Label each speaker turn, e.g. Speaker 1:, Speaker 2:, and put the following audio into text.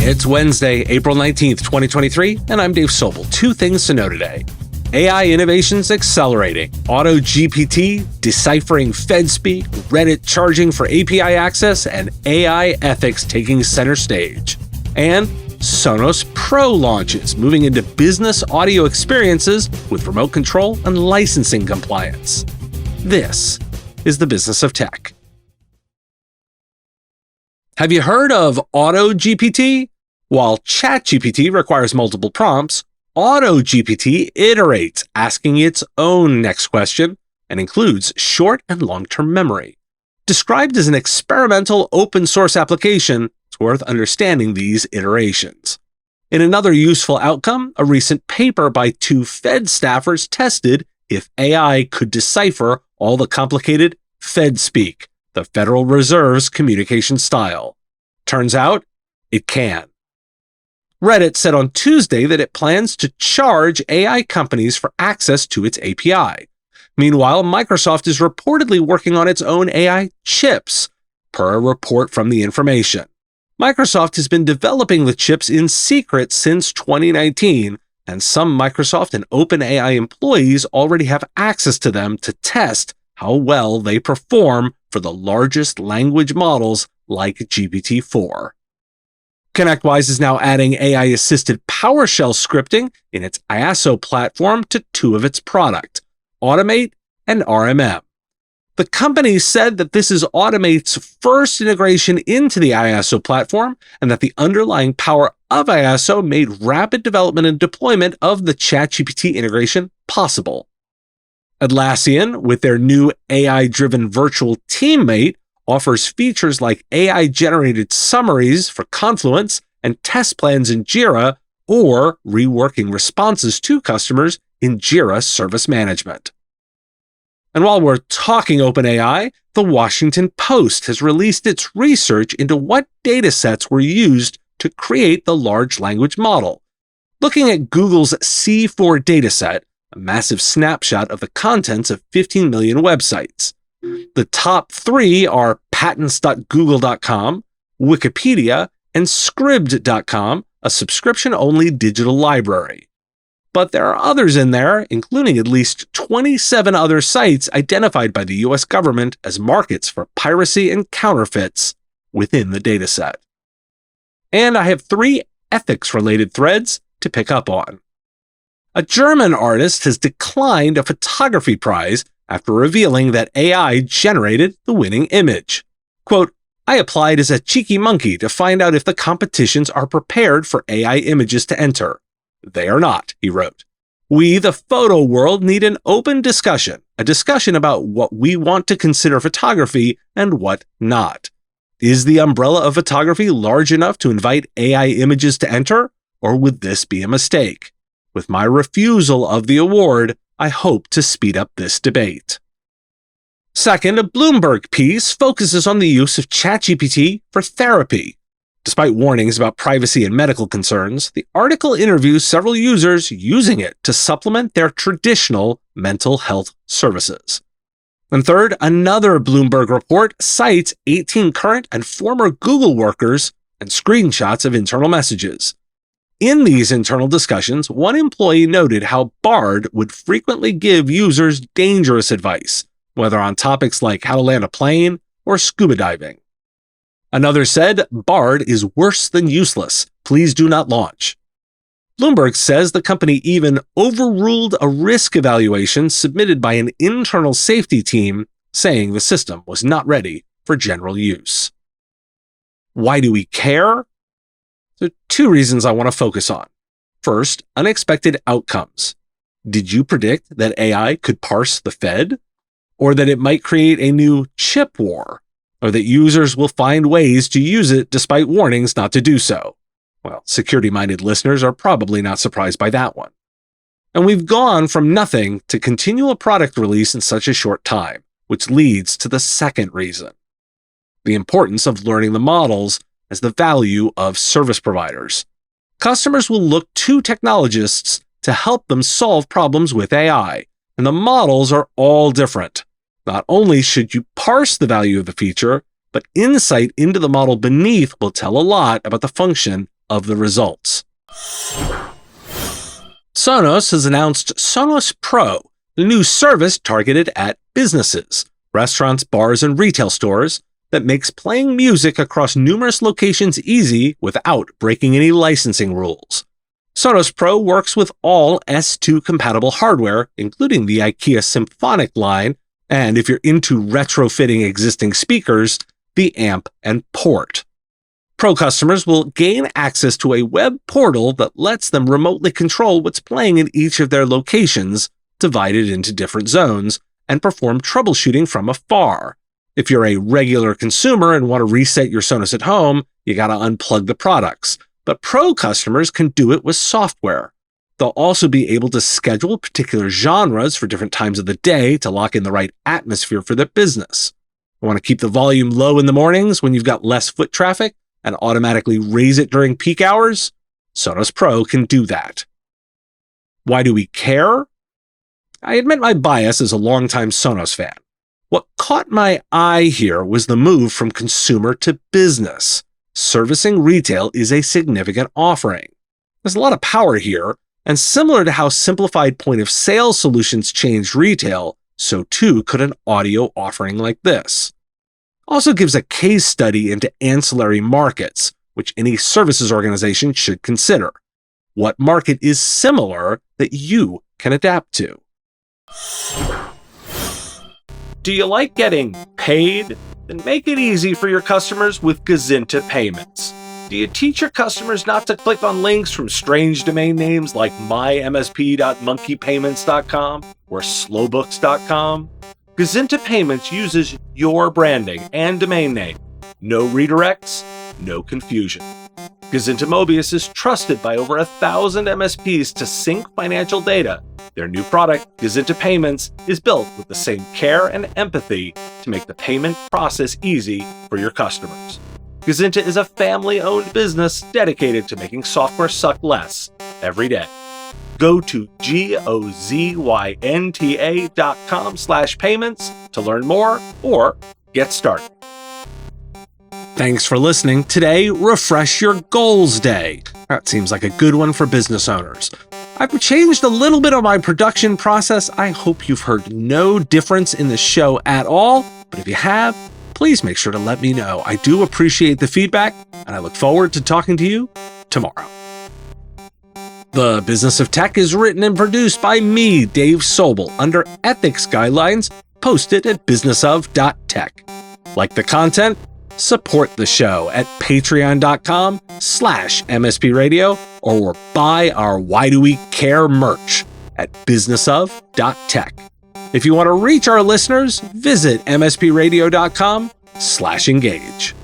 Speaker 1: It's Wednesday, April 19th, 2023, and I'm Dave Sobel. Two things to know today. AI innovations accelerating, AutoGPT deciphering Fedspeak, Reddit charging for API access, and AI ethics taking center stage. And Sonos Pro launches, moving into business audio experiences with remote control and licensing compliance. This is the business of tech. Have you heard of AutoGPT? While ChatGPT requires multiple prompts, AutoGPT iterates, asking its own next question, and includes short and long-term memory. Described as an experimental open-source application, it's worth understanding these iterations. In another useful outcome, a recent paper by two Fed staffers tested if AI could decipher all the complicated Fedspeak, the Federal Reserve's communication style. Turns out, it can. Reddit said on Tuesday that it plans to charge AI companies for access to its API. Meanwhile, Microsoft is reportedly working on its own AI chips, per a report from The Information. Microsoft has been developing the chips in secret since 2019, and some Microsoft and OpenAI employees already have access to them to test how well they perform for the largest language models like GPT-4. ConnectWise is now adding AI-assisted PowerShell scripting in its IASO platform to two of its products, Automate and RMM. The company said that this is Automate's first integration into the IASO platform, and that the underlying power of IASO made rapid development and deployment of the ChatGPT integration possible. Atlassian, with their new AI-driven virtual teammate, offers features like AI-generated summaries for Confluence and test plans in Jira, or reworking responses to customers in Jira Service Management. And while we're talking OpenAI, the Washington Post has released its research into what datasets were used to create the large language model. Looking at Google's C4 dataset, a massive snapshot of the contents of 15 million websites. The top three are patents.google.com, Wikipedia, and Scribd.com, a subscription-only digital library. But there are others in there, including at least 27 other sites identified by the US government as markets for piracy and counterfeits within the dataset. And I have three ethics-related threads to pick up on. A German artist has declined a photography prize after revealing that AI generated the winning image. Quote, "I applied as a cheeky monkey to find out if the competitions are prepared for AI images to enter. They are not," he wrote. "We, the photo world, need an open discussion, a discussion about what we want to consider photography and what not. Is the umbrella of photography large enough to invite AI images to enter, or would this be a mistake? With my refusal of the award, I hope to speed up this debate." Second, a Bloomberg piece focuses on the use of ChatGPT for therapy. Despite warnings about privacy and medical concerns, the article interviews several users using it to supplement their traditional mental health services. And third, another Bloomberg report cites 18 current and former Google workers and screenshots of internal messages. In these internal discussions, one employee noted how Bard would frequently give users dangerous advice, whether on topics like how to land a plane or scuba diving. Another said, "Bard is worse than useless. Please do not launch." Bloomberg says the company even overruled a risk evaluation submitted by an internal safety team, saying the system was not ready for general use. Why do we care? There are two reasons I want to focus on. First, unexpected outcomes. Did you predict that AI could parse the Fed? Or that it might create a new chip war? Or that users will find ways to use it despite warnings not to do so? Well, security-minded listeners are probably not surprised by that one. And we've gone from nothing to continual product release in such a short time, which leads to the second reason. The importance of learning the models as the value of service providers. Customers will look to technologists to help them solve problems with AI, and the models are all different. Not only should you parse the value of the feature, but insight into the model beneath will tell a lot about the function of the results. Sonos has announced Sonos Pro, the new service targeted at businesses, restaurants, bars, and retail stores that makes playing music across numerous locations easy without breaking any licensing rules. Sonos Pro works with all S2 compatible hardware, including the IKEA Symphonic line, and if you're into retrofitting existing speakers, the amp and port. Pro customers will gain access to a web portal that lets them remotely control what's playing in each of their locations, divided into different zones, and perform troubleshooting from afar. If you're a regular consumer and want to reset your Sonos at home, you gotta unplug the products. But Pro customers can do it with software. They'll also be able to schedule particular genres for different times of the day to lock in the right atmosphere for their business. You want to keep the volume low in the mornings when you've got less foot traffic and automatically raise it during peak hours? Sonos Pro can do that. Why do we care? I admit my bias as a longtime Sonos fan. What caught my eye here was the move from consumer to business. Servicing retail is a significant offering. There's a lot of power here, and similar to how simplified point-of-sale solutions changed retail, so too could an audio offering like this. Also gives a case study into ancillary markets, which any services organization should consider. What market is similar that you can adapt to? Do you like getting paid? Then make it easy for your customers with Gazinta Payments. Do you teach your customers not to click on links from strange domain names like mymsp.monkeypayments.com or slowbooks.com? Gazinta Payments uses your branding and domain name. No redirects, no confusion. Gazinta Mobius is trusted by over 1,000 MSPs to sync financial data. Their new product, Gazinta Payments, is built with the same care and empathy to make the payment process easy for your customers. Gazinta is a family-owned business dedicated to making software suck less every day. Go to gozynta.com/payments to learn more or get started. Thanks for listening. Today, Refresh Your Goals Day. That seems like a good one for business owners. I've changed a little bit of my production process. I hope you've heard no difference in the show at all, but if you have, please make sure to let me know. I do appreciate the feedback, and I look forward to talking to you tomorrow. The Business of Tech is written and produced by me, Dave Sobel, under ethics guidelines posted at businessof.tech. Like the content? Support the show at patreon.com/MSP Radio or buy our Why Do We Care merch at businessof.tech. If you want to reach our listeners, visit mspradio.com/engage.